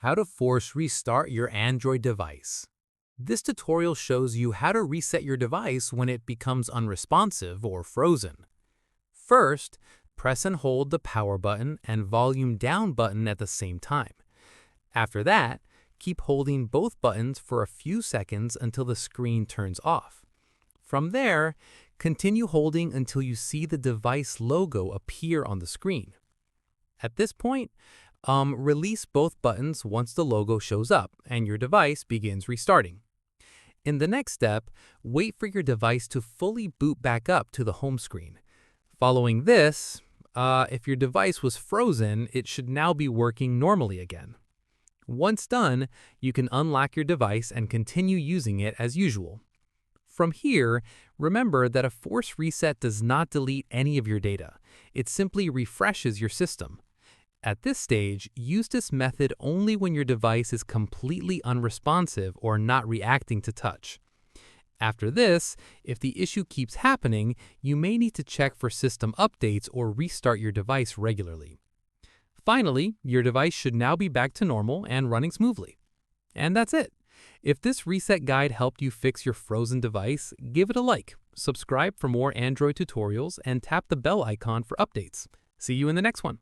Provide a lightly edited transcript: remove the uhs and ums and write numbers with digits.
How to force restart your Android device. This tutorial shows you how to reset your device when it becomes unresponsive or frozen. First, press and hold the power button and volume down button at the same time. After that, keep holding both buttons for a few seconds until the screen turns off. From there, continue holding until you see the device logo appear on the screen. At this point, release both buttons once the logo shows up and your device begins restarting. In the next step, wait for your device to fully boot back up to the home screen. Following this, if your device was frozen, it should now be working normally again. Once done, you can unlock your device and continue using it as usual. From here, remember that a force reset does not delete any of your data. It simply refreshes your system. At this stage, use this method only when your device is completely unresponsive or not reacting to touch. After this, if the issue keeps happening, you may need to check for system updates or restart your device regularly. Finally, your device should now be back to normal and running smoothly. And that's it. If this reset guide helped you fix your frozen device, give it a like, subscribe for more Android tutorials, and tap the bell icon for updates. See you in the next one.